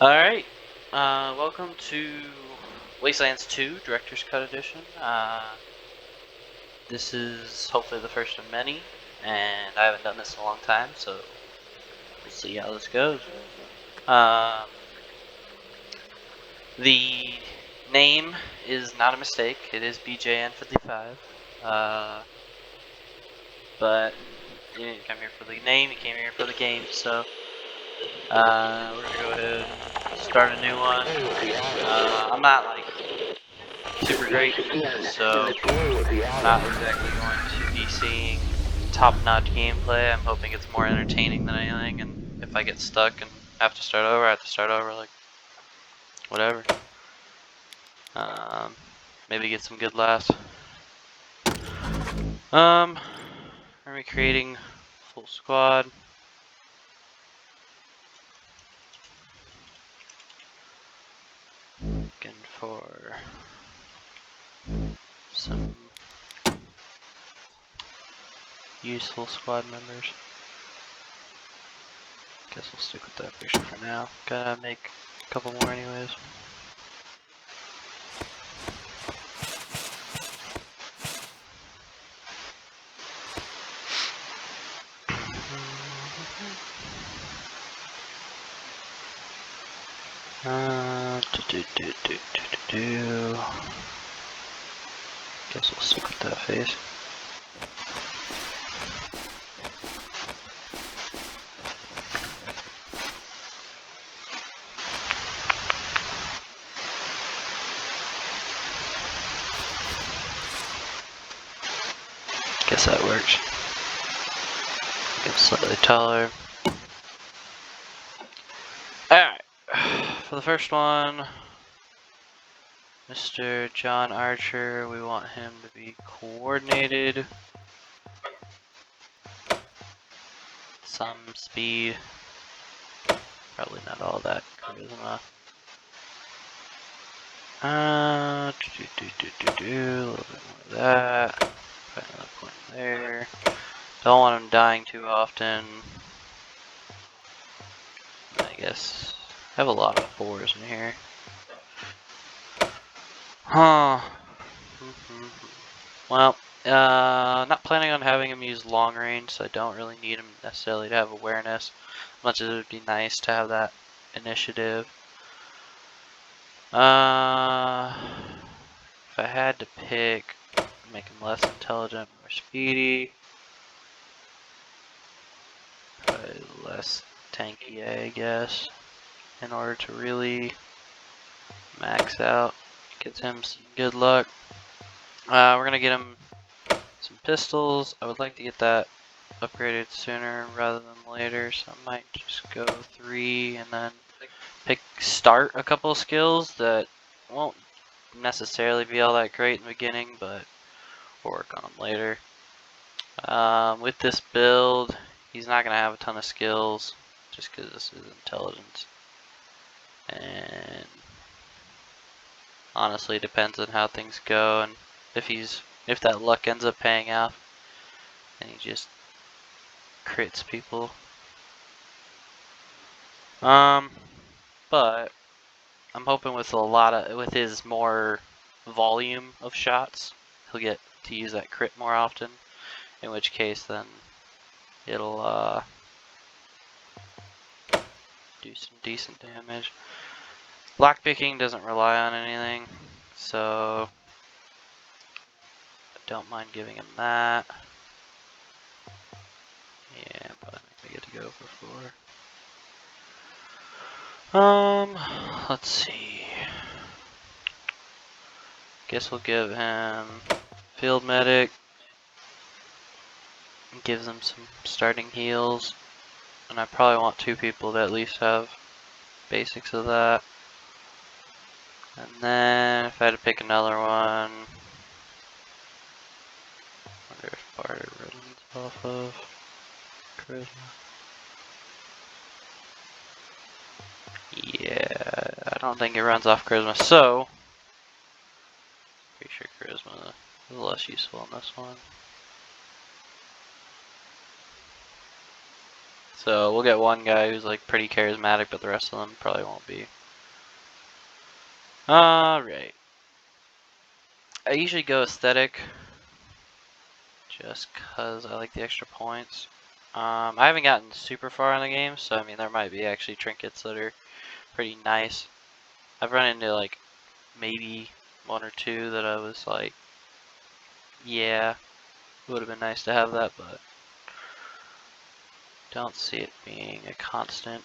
Alright, welcome to Wastelands 2 Director's Cut Edition. This is hopefully the first of many, and I haven't done this in a long time, so we'll see how this goes. The name is not a mistake, it is BJN55, but you didn't come here for the name, you came here for the game, so we're gonna go ahead and start a new one. I'm not like super great, so I'm not exactly going to be seeing top-notch gameplay. I'm hoping it's more entertaining than anything, and if I get stuck and have to start over, I have to start over, like, whatever. Maybe get some good laughs. We're gonna be creating full squad. Looking for some useful squad members. Guess we'll stick with that picture for now. Gotta make a couple more anyways. Guess we'll stick with that face. Guess that works. Get slightly taller. Alright, for the first one, Mr. John Archer, we want him to be coordinated. Some speed. Probably not all that charisma. A little bit more of that. Put another point there. Don't want him dying too often. I guess I have a lot of 4s in here. Huh. Well, not planning on having him use long range, so I don't really need him necessarily to have awareness, much as it would be nice to have that initiative. If I had to pick, make him less intelligent, more speedy, probably less tanky, I guess, in order to really max out. Gets him some good luck. We're gonna get him some pistols. I would like to get that upgraded sooner rather than later, so I might just go 3 and then start a couple of skills that won't necessarily be all that great in the beginning, but we'll work on them later. With this build, he's not going to have a ton of skills just because this is intelligence, and honestly it depends on how things go and if that luck ends up paying off and he just crits people. But I'm hoping with with his more volume of shots, he'll get to use that crit more often, in which case then it'll do some decent damage. Lockpicking doesn't rely on anything, so I don't mind giving him that. Yeah, but I get to go for 4. Let's see. Guess we'll give him field medic. Gives him some starting heals. And I probably want 2 people to at least have basics of that. And then if I had to pick another one, I wonder if barter runs off of charisma. Yeah, I don't think it runs off charisma, so pretty sure charisma is less useful in this one. So we'll get one guy who's like pretty charismatic, but the rest of them probably won't be. Alright. I usually go aesthetic just because I like the extra points. I haven't gotten super far in the game, so I mean there might be actually trinkets that are pretty nice. I've run into like maybe one or two that I was like, yeah, it would have been nice to have that, but don't see it being a constant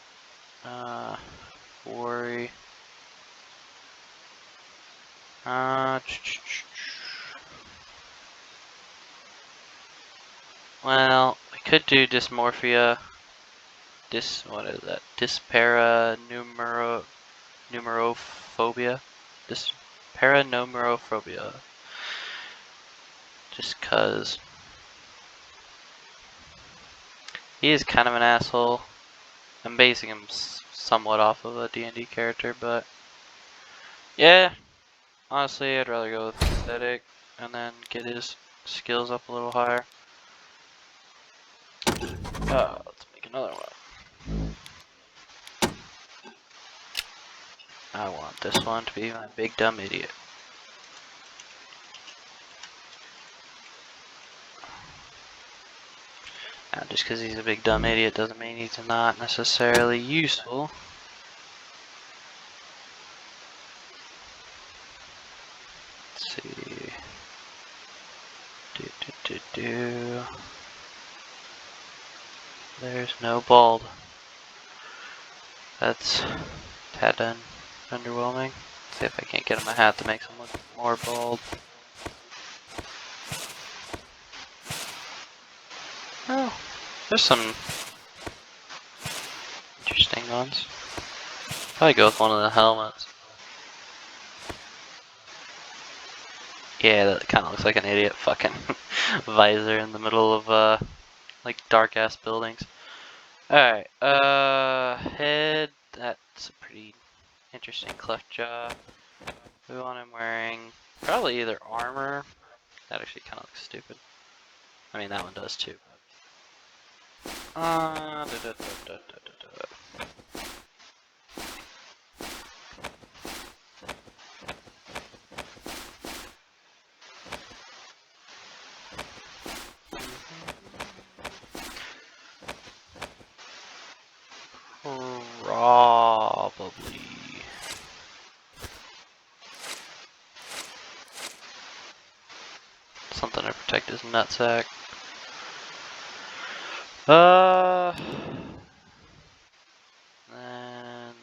worry. Well, we could do dysmorphia. What is that? Numerophobia. Numerophobia. Just cause he is kind of an asshole. I'm basing him somewhat off of a D&D character, but yeah, honestly, I'd rather go with aesthetic and then get his skills up a little higher. Let's make another one. I want this one to be my big dumb idiot. Now, just because he's a big dumb idiot doesn't mean he's not necessarily useful. Let's see. There's no bald. That's tad underwhelming. Let's see if I can't get him a hat that makes him look more bald. Oh, there's some interesting ones. Probably go with one of the helmets. Yeah, that kind of looks like an idiot fucking visor in the middle of like dark ass buildings. Alright, head, that's a pretty interesting cleft jaw. We want him wearing probably either armor. That actually kind of looks stupid. I mean, that one does too. Probably. Something to protect his nutsack. Then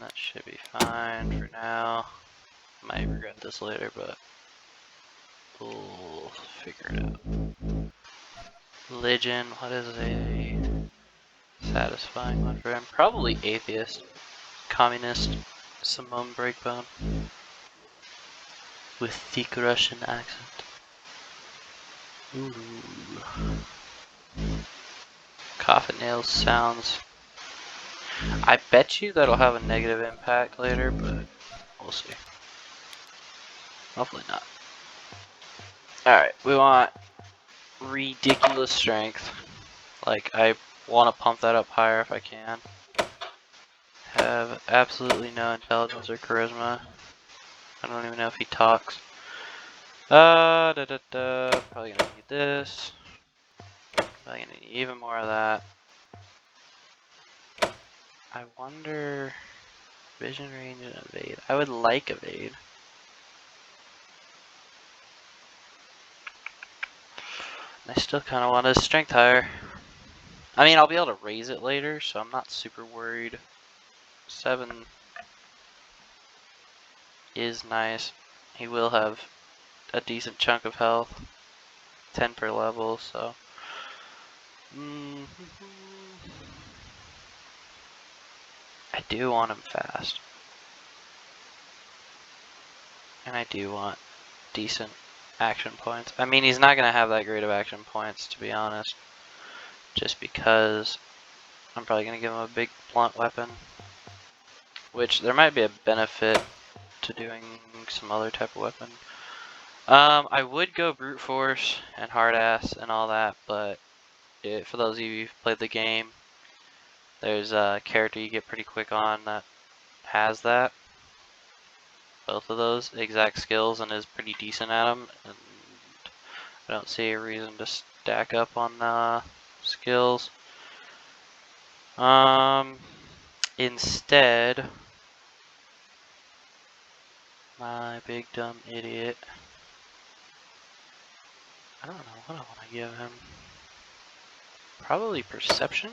that should be fine for now. Might regret this later, but we'll figure it out. Religion, what is a satisfying one for him? Probably atheist, communist, Simone Breakbone, with thick Russian accent. Ooh. Coffin nails sounds. I bet you that'll have a negative impact later, but we'll see. Hopefully not. Alright, we want ridiculous strength. Like, I want to pump that up higher if I can. Have absolutely no intelligence or charisma. I don't even know if he talks. Probably gonna need this. Probably gonna need even more of that. I wonder... Vision range and evade. I would like evade. I still kind of want his strength higher. I mean, I'll be able to raise it later, so I'm not super worried. 7 is nice. He will have a decent chunk of health. 10 per level, so... I do want him fast. And I do want decent action points. I mean, he's not going to have that great of action points, to be honest. Just because I'm probably going to give him a big blunt weapon. Which, there might be a benefit to doing some other type of weapon. I would go brute force and hard ass and all that, but for those of you who've played the game, There's a character you get pretty quick on that has that. Both of those exact skills and is pretty decent at them. And I don't see a reason to stack up on the skills. Instead, my big dumb idiot. I don't know what I want to give him. Probably perception.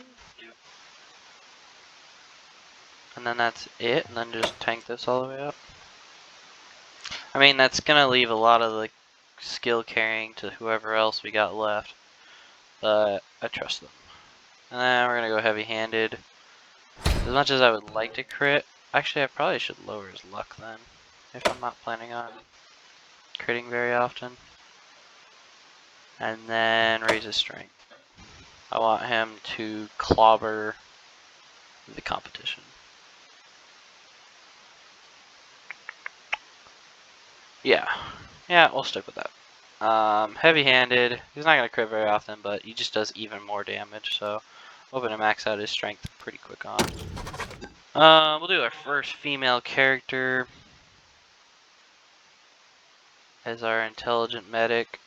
And then that's it, and then just tank this all the way up. I mean, that's gonna leave a lot of the skill carrying to whoever else we got left, but I trust them. And then we're gonna go heavy-handed. As much as I would like to crit, actually I probably should lower his luck then, if I'm not planning on critting very often. And then raise his strength. I want him to clobber the competition. Yeah, we'll stick with that. Heavy-handed, he's not going to crit very often, but he just does even more damage, so hoping to max out his strength pretty quick on. We'll do our first female character as our intelligent medic.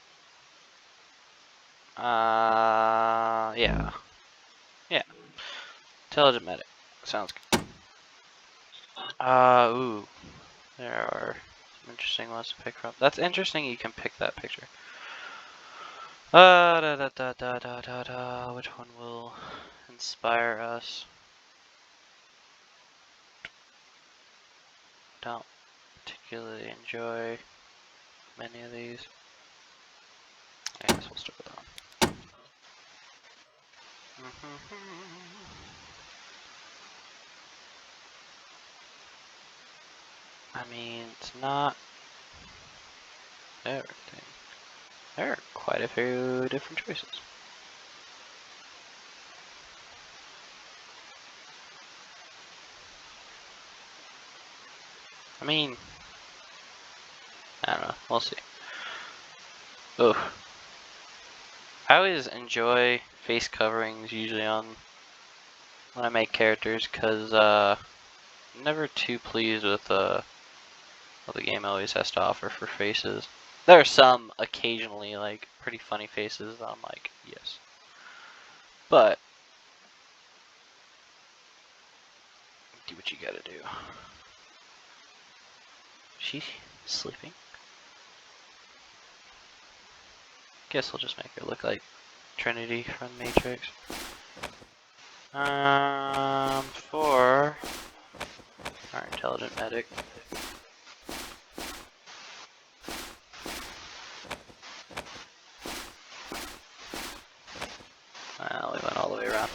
Yeah. Intelligent medic. Sounds good. Ooh. There are some interesting ones to pick from. That's interesting you can pick that picture. Which one will inspire us? Don't particularly enjoy many of these. I guess we'll stick with that one. I mean, it's not everything. There are quite a few different choices. I mean, I don't know. We'll see. Ugh. I always enjoy face coverings usually on when I make characters because I'm never too pleased with what the game always has to offer for faces. There are some occasionally like pretty funny faces that I'm like, yes. But do what you gotta do. She's sleeping. Guess we'll just make her look like Trinity from Matrix. For our intelligent medic. Well, we went all the way around.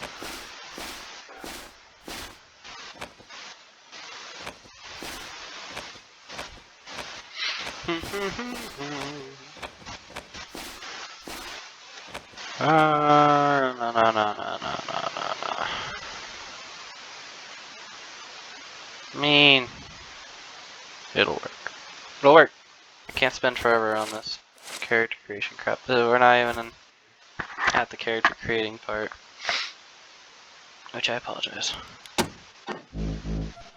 No. I mean, it'll work. It'll work. I can't spend forever on this character creation crap. We're not even at the character creating part, which I apologize.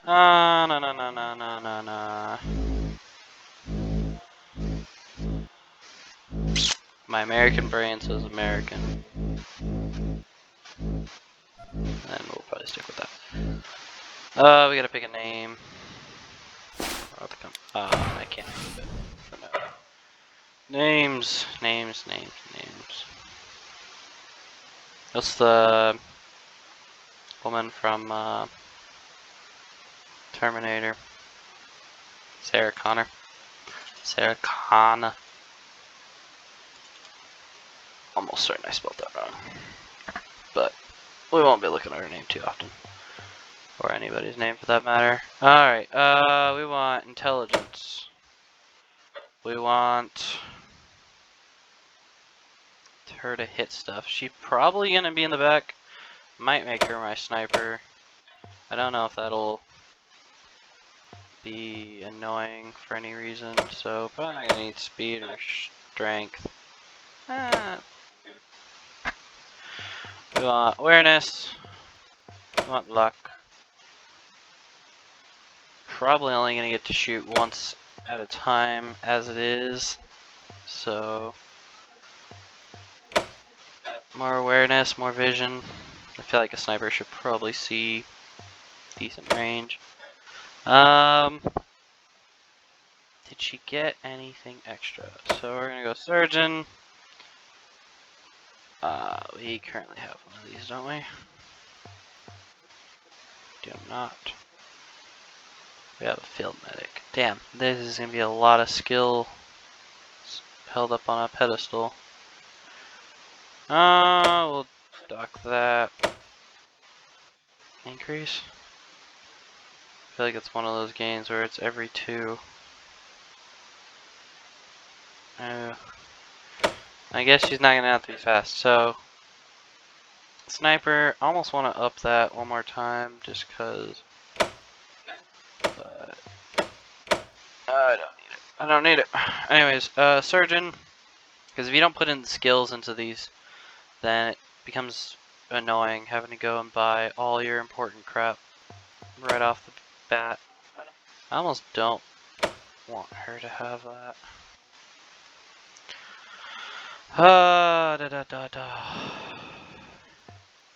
No. My American brain says American. And we'll probably stick with that. We gotta pick a name. I can't do it for now. Names. What's the woman from Terminator? Sarah Connor. Almost certain I spelled that wrong. But we won't be looking at her name too often. Or anybody's name for that matter. Alright, we want intelligence. We want her to hit stuff. She's probably gonna be in the back. Might make her my sniper. I don't know if that'll be annoying for any reason, so probably not gonna need speed or strength. We want awareness. want luck. Probably only gonna get to shoot once at a time as it is. So more awareness, more vision. I feel like a sniper should probably see decent range. Did she get anything extra? So we're gonna go surgeon. We currently have one of these, don't we? Do not. We have a field medic. Damn, this is gonna be a lot of skill held up on a pedestal. We'll dock that. Increase. I feel like it's one of those games where it's every 2. I guess she's not gonna have to be fast. So, sniper, almost want to up that one more time just because. But I don't need it. I don't need it. Anyways, surgeon, because if you don't put in the skills into these, then it becomes annoying having to go and buy all your important crap right off the bat. I almost don't want her to have that.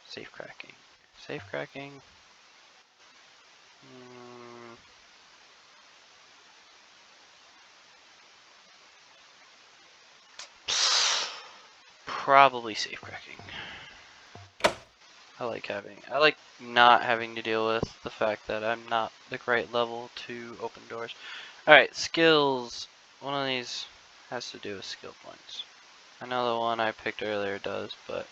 Safe cracking. Safe cracking. Probably safe cracking. I like not having to deal with the fact that I'm not the right level to open doors. Alright, skills. One of these has to do with skill points. I know the one I picked earlier does, but...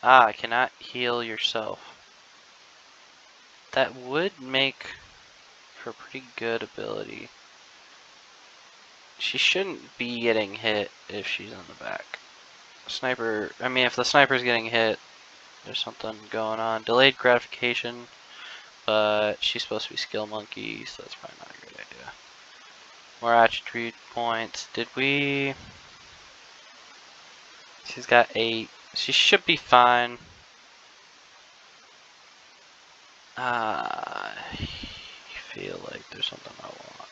I cannot heal yourself. That would make for a pretty good ability. She shouldn't be getting hit if she's on the back. Sniper, I mean, if the sniper's getting hit, there's something going on. Delayed gratification, but she's supposed to be skill monkey, so that's probably not a good idea. More attribute points. Did we? She's got 8. She should be fine. I feel like there's something I want.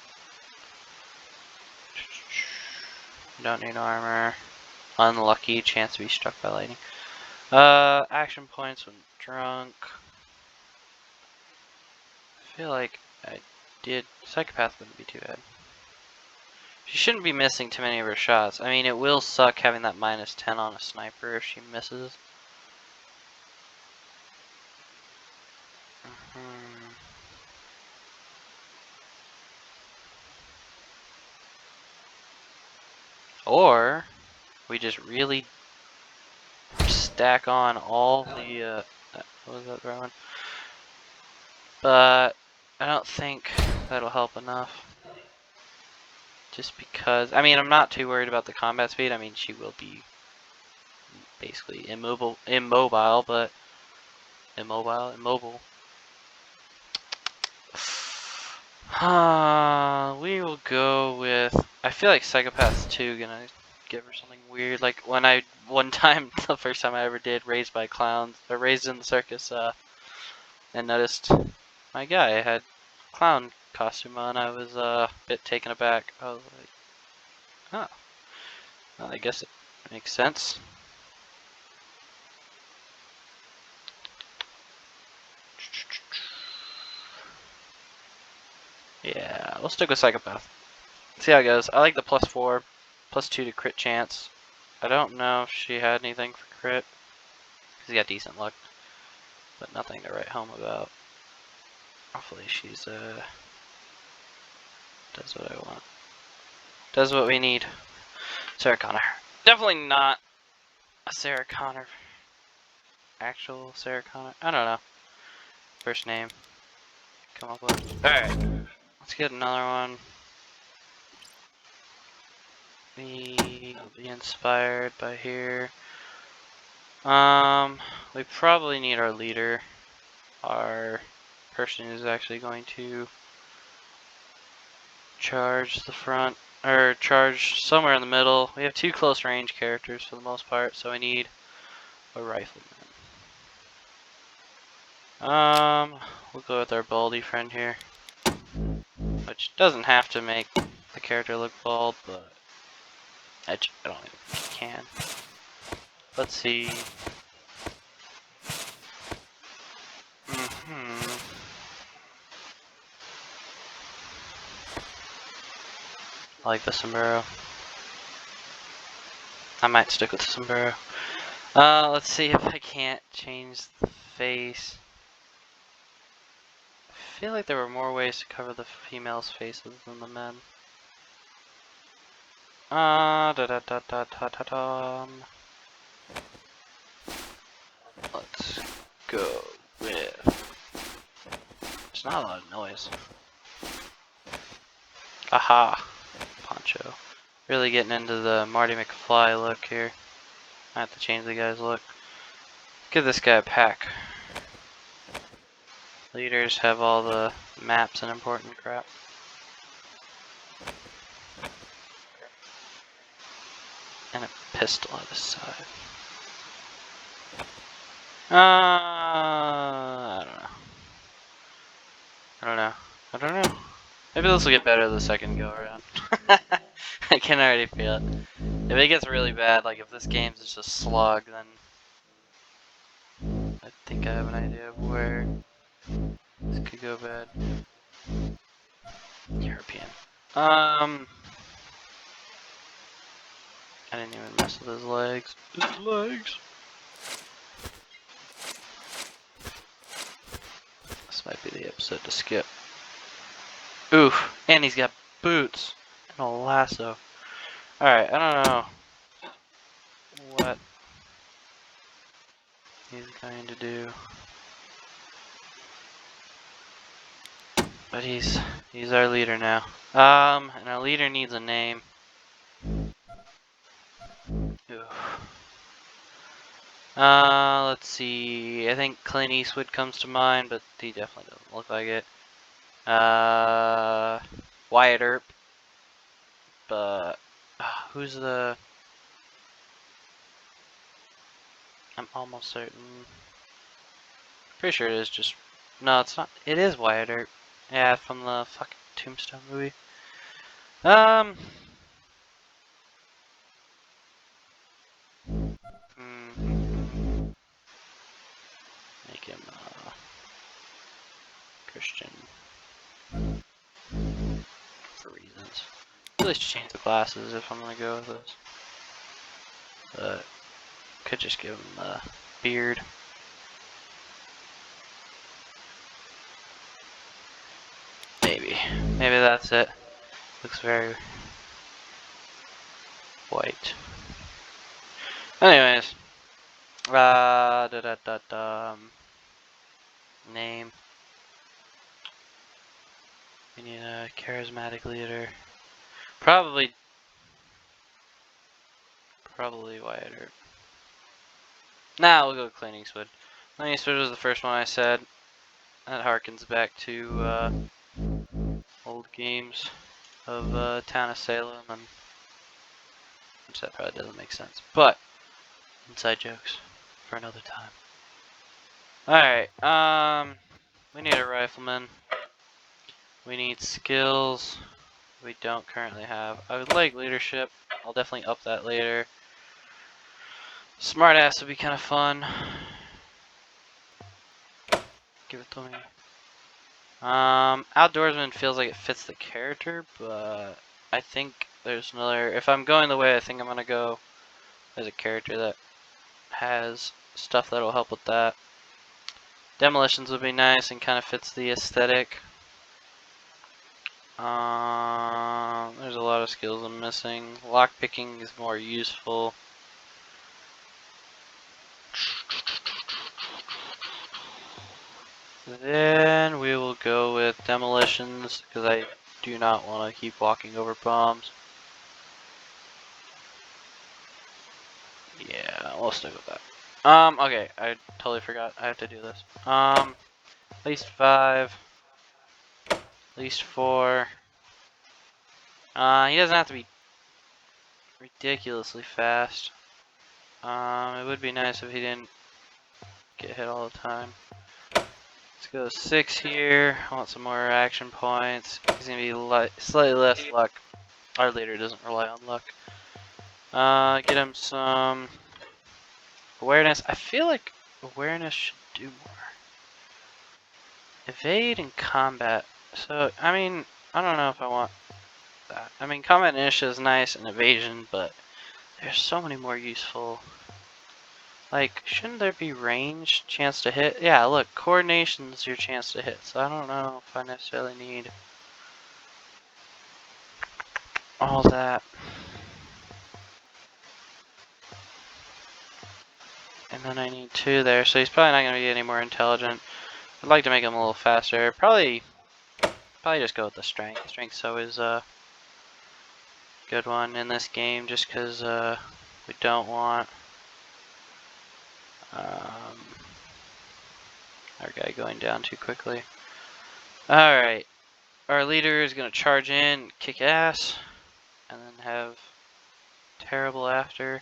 Don't need armor. Unlucky, chance to be struck by lightning. Action points when drunk. I feel like I did. Psychopath wouldn't be too bad. She shouldn't be missing too many of her shots. I mean, it will suck having that -10 on a sniper if she misses. Or we just really stack on all the what was that right one? But I don't think that'll help enough. Just because, I mean, I'm not too worried about the combat speed. I mean, she will be basically immobile, but immobile. We will go with, I feel like Psychopath 2 gonna give her something weird. Like one time, the first time I ever did Raised by Clowns, or Raised in the Circus, and noticed my guy had clown costume on. I was a bit taken aback. I was like, huh. Well, I guess it makes sense. Yeah, we'll stick with Psychopath. See how it goes. I like the +4, +2 to crit chance. I don't know if she had anything for crit. She's got decent luck, but nothing to write home about. Hopefully she's does what I want. Does what we need. Sarah Connor. Definitely not a Sarah Connor. Actual Sarah Connor. I don't know. First name. Come up with. Alright. Let's get another one. We will be inspired by here. We probably need our leader. Our person who's actually going to charge the front, or charge somewhere in the middle. We have 2 close range characters for the most part, so I need a rifleman. We'll go with our baldy friend here, which doesn't have to make the character look bald, but I don't think it can. Let's see. I like the sombrero. I might stick with the sombrero. Let's see if I can't change the face. I feel like there were more ways to cover the females' faces than the men. Let's go with. There's not a lot of noise. Aha! Poncho. Really getting into the Marty McFly look here. I have to change the guy's look. Give this guy a pack. Leaders have all the maps and important crap. And a pistol at his side. I don't know. I don't know. Maybe this will get better the second go around. I can already feel it. If it gets really bad, like if this game's just a slug, then I think I have an idea of where this could go bad. European. I didn't even mess with his legs. His legs. This might be the episode to skip. Oof, and he's got boots and a lasso. Alright, I don't know what he's going to do. But he's our leader now. And our leader needs a name. Oof. Let's see. I think Clint Eastwood comes to mind, but he definitely doesn't look like it. Wyatt Earp. But who's the? I'm almost certain. Pretty sure it is just. No, it's not. It is Wyatt Earp. Yeah, from the fucking Tombstone movie. Make him Christian for reasons. At least change the glasses if I'm gonna go with this. But could just give him the beard. Maybe that's it. Looks very white. Anyways, name. We need a charismatic leader. Probably Wyatt Earp. Nah, we'll go with Clint Eastwood. Clint Eastwood was the first one I said. That harkens back to old games of Town of Salem, and which that probably doesn't make sense. But inside jokes for another time. Alright, we need a rifleman. We need skills we don't currently have. I would like leadership. I'll definitely up that later. Smartass would be kind of fun. Give it to me. Outdoorsman feels like it fits the character, but I think there's another. If I'm going the way I think I'm gonna go, there's a character that has stuff that'll help with that. Demolitions would be nice and kind of fits the aesthetic. There's a lot of skills I'm missing. Lockpicking is more useful. Then we will go with demolitions because I do not want to keep walking over bombs. Yeah, we'll stick with that. Okay, I totally forgot. I have to do this. At least 5. At least 4. He doesn't have to be ridiculously fast. It would be nice if he didn't get hit all the time. Let's go 6 here. I want some more action points. He's gonna be slightly less luck. Our leader doesn't rely on luck. Get him some awareness. I feel like awareness should do more. Evade and combat. So, I mean, I don't know if I want that. I mean, combat initiative is nice and evasion, but there's so many more useful. Like, shouldn't there be range, chance to hit? Yeah, look, coordination's your chance to hit, so I don't know if I necessarily need all that. And then I need 2 there, so he's probably not going to be any more intelligent. I'd like to make him a little faster. Probably just go with the strength. Strength's always a good one in this game, just because we don't want our guy going down too quickly. Alright, our leader is going to charge in, kick ass, and then have terrible after.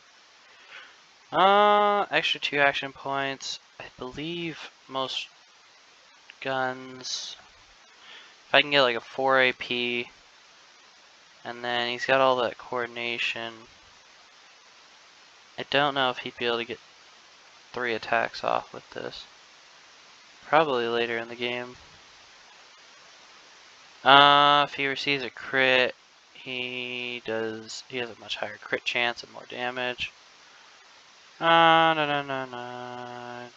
Extra 2 action points. I believe most guns, if I can get like a 4 AP, and then he's got all that coordination. I don't know if he'd be able to get 3 attacks off with this. Probably later in the game. If he receives a crit, he has a much higher crit chance and more damage. No.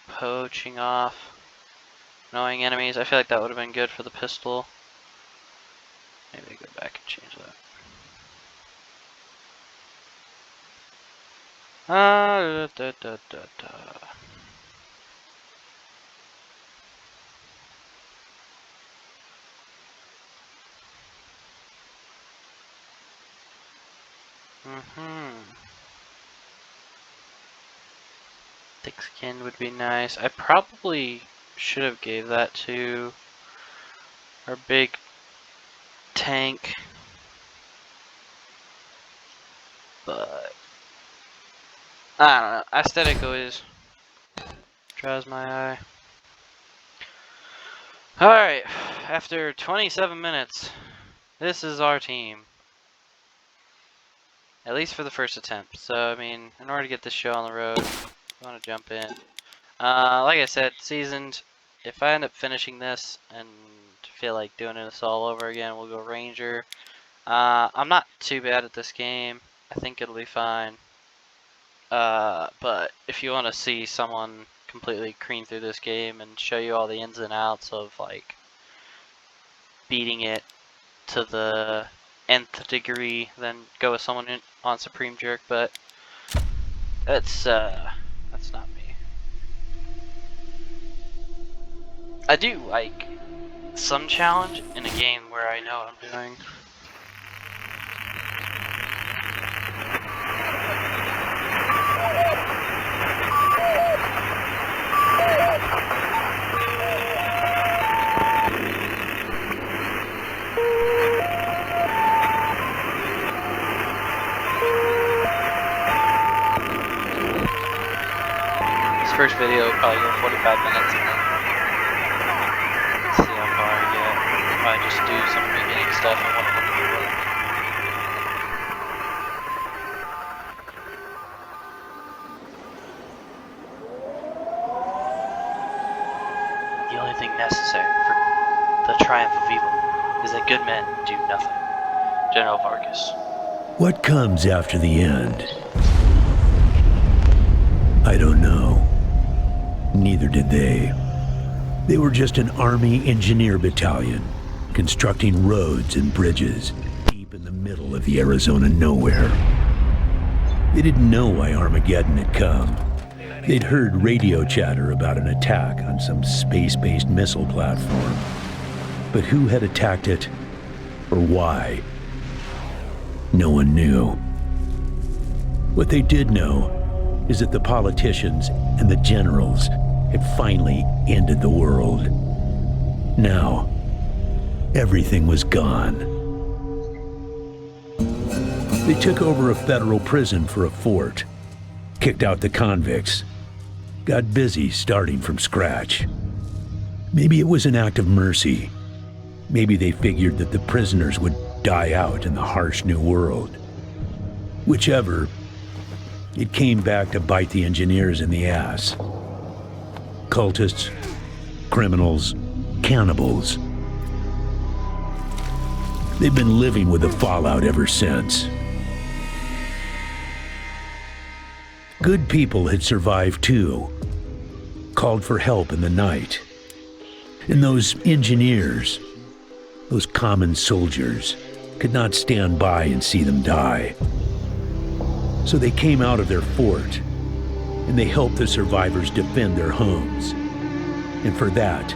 Poaching off annoying enemies. I feel like that would have been good for the pistol. Maybe go back and change that. Thick skin would be nice. I probably should have gave that to our big tank, but I don't know. Aesthetic always draws my eye. Alright, after 27 minutes, this is our team. At least for the first attempt. So, I mean, in order to get this show on the road, I want to jump in. Like I said, seasoned. If I end up finishing this and feel like doing this all over again, we'll go Ranger. I'm not too bad at this game. I think it'll be fine. But if you want to see someone completely cream through this game and show you all the ins and outs of like beating it to the nth degree, then go with someone on Supreme Jerk. But that's not me. I do like some challenge in a game where I know what I'm doing. First video will probably go 45 minutes and then see how far I get. Probably just do some beginning stuff and what I'm looking for. The only thing necessary for the triumph of evil is that good men do nothing. General Vargas. What comes after the end? I don't know. Neither did they. They were just an Army engineer battalion, constructing roads and bridges deep in the middle of the Arizona nowhere. They didn't know why Armageddon had come. They'd heard radio chatter about an attack on some space-based missile platform. But who had attacked it, or why? No one knew. What they did know is that the politicians and the generals had finally ended the world. Now, everything was gone. They took over a federal prison for a fort, kicked out the convicts, got busy starting from scratch. Maybe it was an act of mercy. Maybe they figured that the prisoners would die out in the harsh new world. Whichever, it came back to bite the engineers in the ass. Cultists, criminals, cannibals. They've been living with the fallout ever since. Good people had survived too, called for help in the night. And those engineers, those common soldiers, could not stand by and see them die. So they came out of their fort, and they helped the survivors defend their homes. And for that,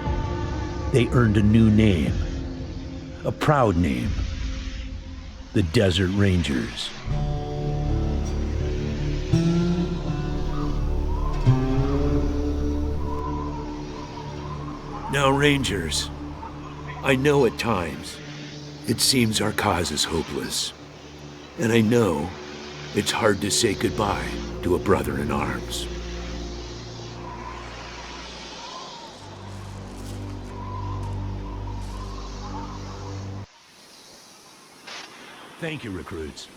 they earned a new name, a proud name, the Desert Rangers. Now, Rangers, I know at times it seems our cause is hopeless. And I know it's hard to say goodbye to a brother in arms. Thank you, recruits.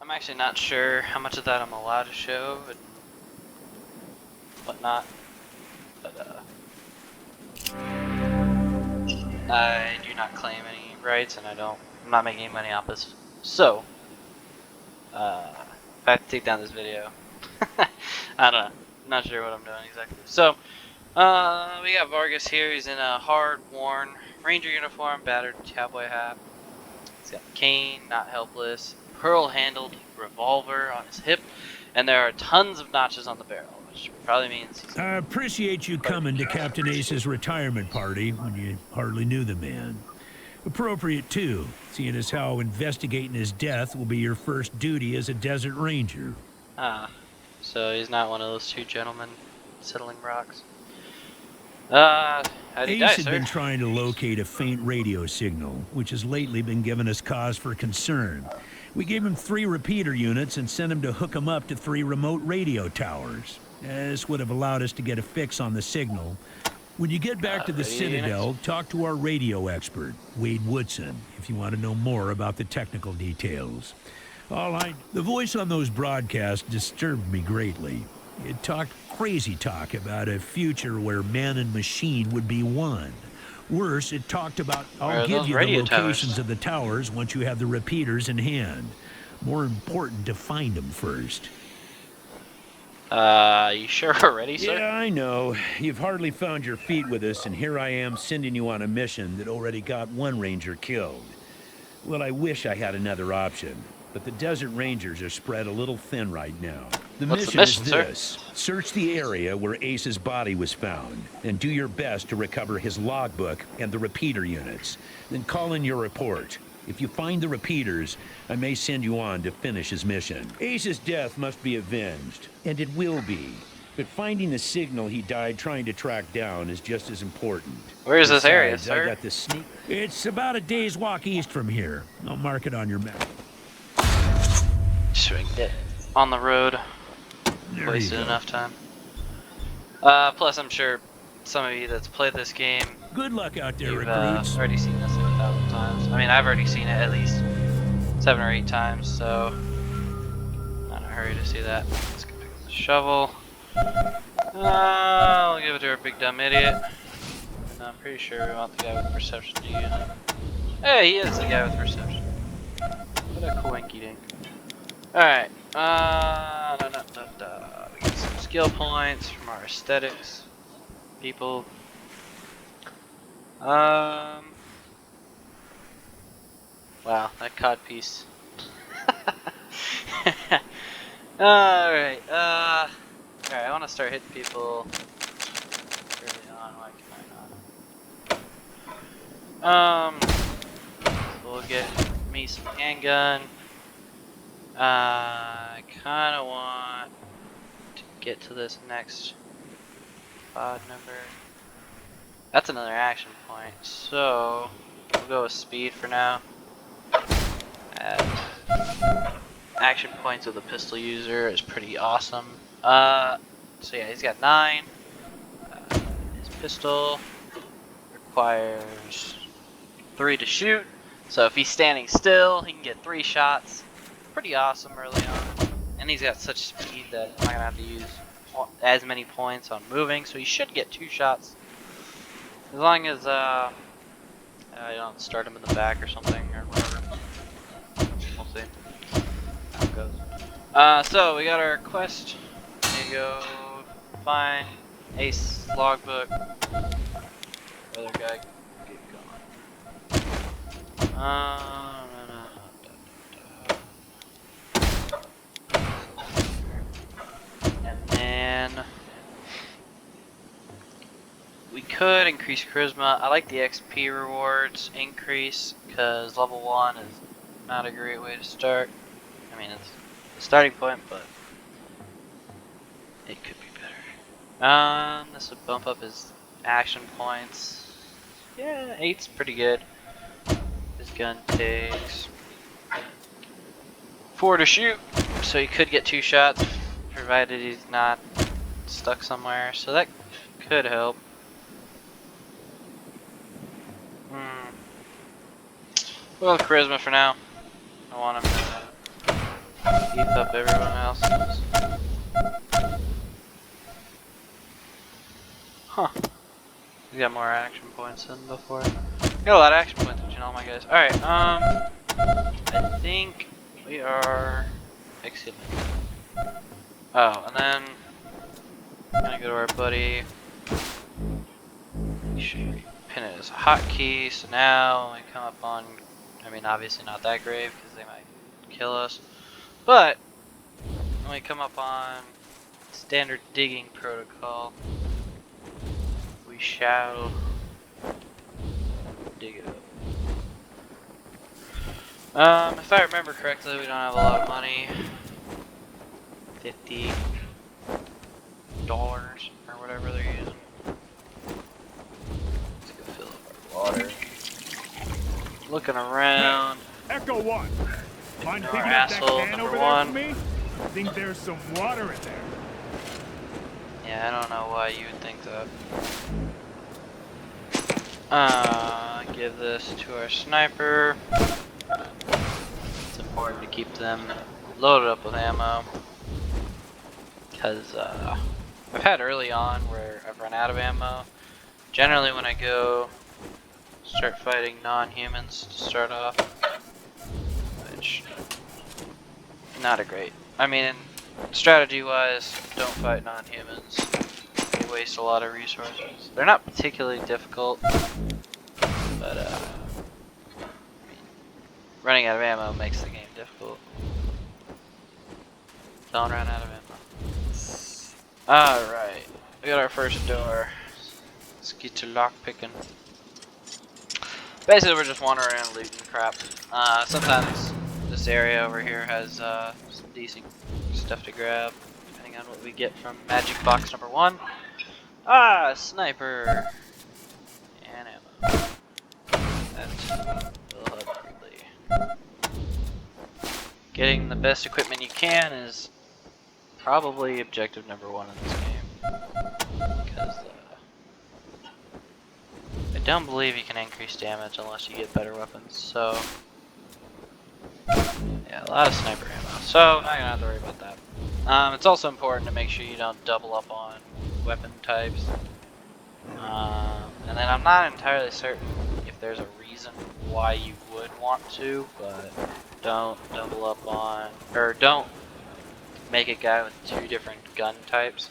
I'm actually not sure how much of that I'm allowed to show and whatnot, but I do not claim any rights, and I'm not making any money off this. So, I have to take down this video. I don't know. I'm not sure what I'm doing exactly. So, we got Vargas here. He's in a hard-worn ranger uniform, battered cowboy hat. He's got a cane, not helpless, pearl-handled revolver on his hip, and there are tons of notches on the barrel, which probably means he's... I appreciate you coming to Captain Ace's retirement party when you hardly knew the man. Appropriate, too, seeing as how investigating his death will be your first duty as a Desert Ranger. Ah, so he's not one of those two gentlemen settling rocks. How'd he die, Ace had sir? been trying to locate a faint radio signal, which has lately been giving us cause for concern. We gave him 3 repeater units and sent him to hook them up to 3 remote radio towers. This would have allowed us to get a fix on the signal. When you get back to the Citadel, talk to our radio expert, Wade Woodson, if you want to know more about the technical details. The voice on those broadcasts disturbed me greatly. It talked crazy talk about a future where man and machine would be one. Worse, it talked about, I'll give you the locations of the towers once you have the repeaters in hand. More important to find them first. You sure already, sir? Yeah, I know. You've hardly found your feet with us, and here I am sending you on a mission that already got 1 ranger killed. Well, I wish I had another option, but the Desert Rangers are spread a little thin right now. What's the mission, is this. Search the area where Ace's body was found, and do your best to recover his logbook and the repeater units. Then call in your report. If you find the repeaters, I may send you on to finish his mission. Ace's death must be avenged, and it will be. But finding the signal he died trying to track down is just as important. Where is this area, Besides, sir? I got the sneak. It's about a day's walk east from here. I'll mark it on your map. Should we get on the road? There Wasted you go. enough time. Plus, I'm sure some of you that's played this game, Good luck out there, you've recruits. already seen this like 1,000 times. I mean, I've already seen it at least 7 or 8 times, so not in a hurry to see that. Let's go pick up the shovel. I'll give it to our big dumb idiot. I'm pretty sure we want the guy with perception to use it. Hey, he is the guy with perception. What a coinky dink. Alright, we get some skill points from our aesthetics people. Wow, that cod piece. Alright, I want to start hitting people early on. Why can I not? So we'll get me some handgun. I kind of want to get to this next odd number. That's another action point, so we'll go with speed for now. Add action points with a pistol user is pretty awesome. So yeah, he's got 9. His pistol requires 3 to shoot. So if he's standing still, he can get 3 shots. Pretty awesome early on. And he's got such speed that I'm not gonna have to use as many points on moving. So he should get 2 shots. As long as you don't start him in the back or something or whatever. We'll see how it goes. So we got our quest. There you go. Find Ace logbook. Other guy get going. And then we could increase charisma. I like the XP rewards increase because level 1 is not a great way to start. I mean, it's the starting point, but it could be better. This would bump up his action points. Yeah, 8's pretty good. His gun takes 4 to shoot, so he could get 2 shots, provided he's not stuck somewhere. So that could help. Well, charisma for now. I want him to beef up everyone else's. Huh. We got more action points than before. Got a lot of action points, you know, my guys. Alright, I think we are excellent. Oh, and then I'm gonna go to our buddy. We should pin it as a hotkey, so now when we come up on, I mean, obviously not that grave because they might kill us, but when we come up on standard digging protocol, we shall dig it up. If I remember correctly, we don't have a lot of money. $50 or whatever they're using. Let's go fill up our water. Looking around. Echo 1. Mind Our picking up that asshole can number over 1. there for me? I think there's some water in there. Yeah, I don't know why you would think that. Give this to our sniper. It's important to keep them loaded up with ammo. Because I've had early on where I've run out of ammo. Generally when I go start fighting non-humans to start off. Which, not a great. I mean, strategy wise, don't fight non-humans. They waste a lot of resources. They're not particularly difficult, but I mean, running out of ammo makes the game difficult. Don't run out of ammo. Alright, we got our first door. Let's get to lockpicking. Basically, we're just wandering around looting crap. Sometimes this area over here has some decent stuff to grab, depending on what we get from magic box number 1. Sniper! And ammo. That will help greatly. Getting the best equipment you can is probably objective number 1 in this game. Because I don't believe you can increase damage unless you get better weapons, so yeah, a lot of sniper ammo, so I'm not gonna have to worry about that. It's also important to make sure you don't double up on weapon types. And then I'm not entirely certain if there's a reason why you would want to, but don't double up on, or don't make a guy with 2 different gun types.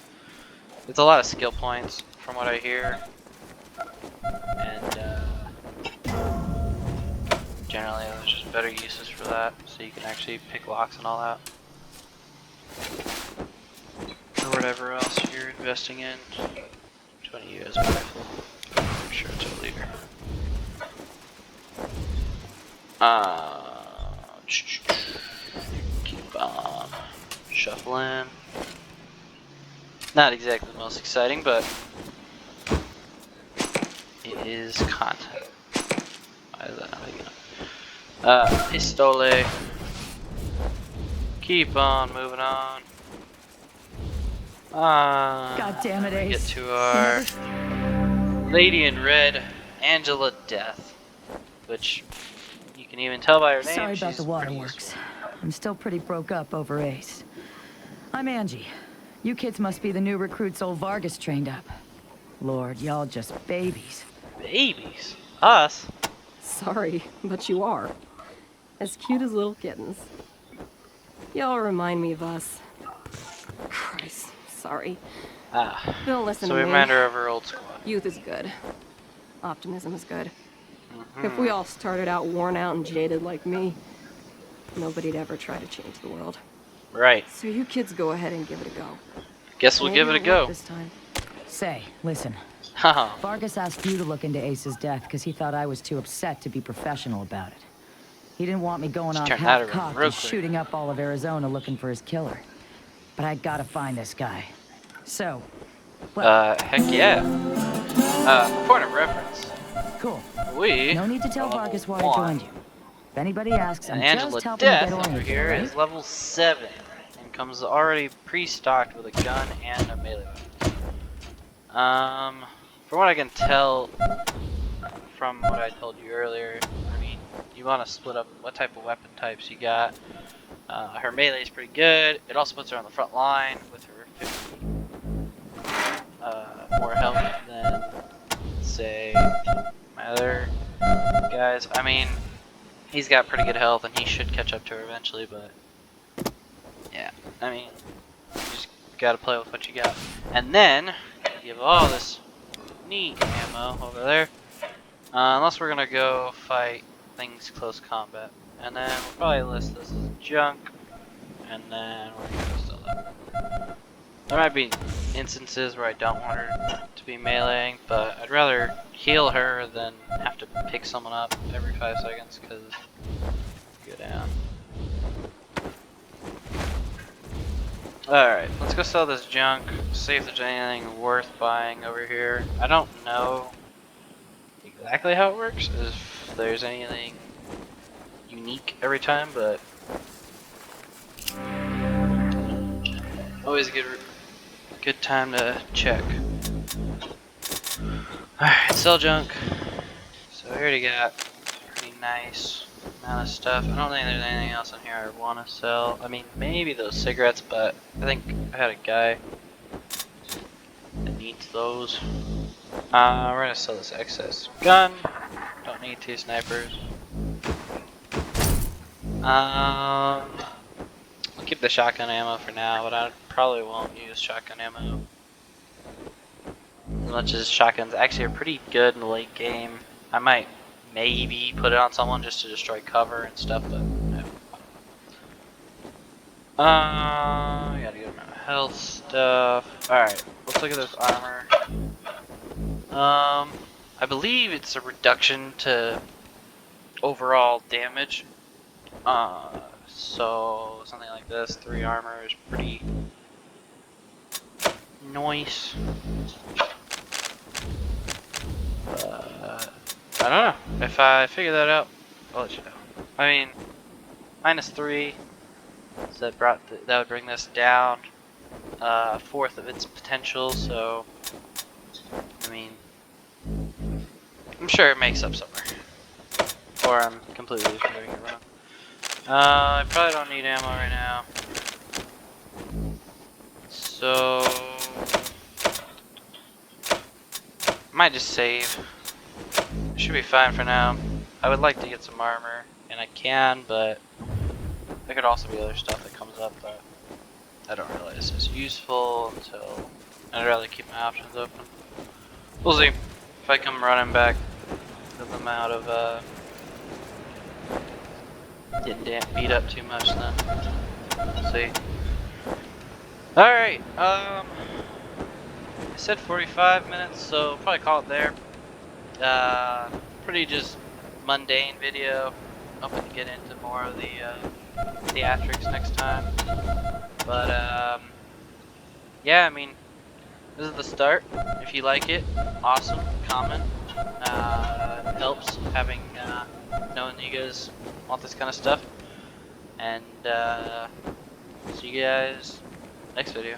It's a lot of skill points from what I hear, and generally there's just better uses for that, so you can actually pick locks and all that. Or whatever else you're investing in. 20 US rifle. I'm sure it's a leader. Keep on shuffling. Not exactly the most exciting, but it is content. Why is that not big enough? Pistole. Keep on moving on. God damn it, we get Ace. to our Lady in Red, Angela Death, which you can even tell by her name. Sorry about she's the pretty waterworks. useful. I'm still pretty broke up over Ace. I'm Angie. You kids must be the new recruits old Vargas trained up. Lord, y'all just babies. Babies? Us? Sorry, but you are. As cute as little kittens. Y'all remind me of us. Christ, sorry. Don't listen So to we me. remind her of her old squad. Youth is good. Optimism is good. If we all started out worn out and jaded like me, nobody'd ever try to change the world. Right. So you kids go ahead and give it a go. Guess we'll Maybe give it a it'll work go. this time. Say, listen. Haha. Vargas asked you to look into Ace's death because he thought I was too upset to be professional about it. He didn't want me going Just off turn that around half-cocked real and quick. shooting up all of Arizona looking for his killer. But I gotta find this guy. So, well, Heck yeah. Point of reference. cool. We No need to tell are Vargas level why I 1. joined you. If anybody asks, I'm And Angela just helping you Death get over oriented, here right? is level 7 and comes already pre-stocked with a gun and a melee weapon. From what I can tell from what I told you earlier, I mean, you want to split up what type of weapon types you got. Her melee is pretty good. It also puts her on the front line with her 50 more health than, say, my other guys. I mean, he's got pretty good health and he should catch up to her eventually, but yeah, I mean, you just gotta play with what you got. And then, you have all this neat ammo over there, unless we're gonna go fight things close combat. And then we'll probably list this as junk, and then we're gonna still that. There might be instances where I don't want her to be meleeing, but I'd rather heal her than have to pick someone up every 5 seconds, because go down. Alright, let's go sell this junk, see if there's anything worth buying over here. I don't know exactly how it works, if there's anything unique every time, but always a good time to check. Alright, sell junk. So we already got a pretty nice amount of stuff. I don't think there's anything else in here I want to sell. I mean, maybe those cigarettes, but I think I had a guy that needs those. We're gonna sell this excess gun. Don't need 2 snipers. I'll keep the shotgun ammo for now, but I probably won't use shotgun ammo. As much as shotguns actually are pretty good in the late game. I might maybe put it on someone just to destroy cover and stuff, but no. I gotta get my health stuff. Alright, let's look at this armor. I believe it's a reduction to overall damage. So something like this, 3 armor is pretty nice. I don't know. If I figure that out, I'll let you know. I mean, -3, so that would bring this down a fourth of its potential. So, I mean, I'm sure it makes up somewhere, or I'm completely doing it wrong. I probably don't need ammo right now, so I might just save. Should be fine for now. I would like to get some armor, and I can, but there could also be other stuff that comes up that I don't realize is useful until I'd rather keep my options open. We'll see if I come running back with them out of getting beat up too much then. We'll see. Alright, I said 45 minutes, so probably call it there. Pretty just mundane video. Hoping to get into more of the theatrics next time. But yeah, I mean, this is the start. If you like it, awesome. Comment. It helps having knowing that you guys want this kind of stuff. And see you guys next video.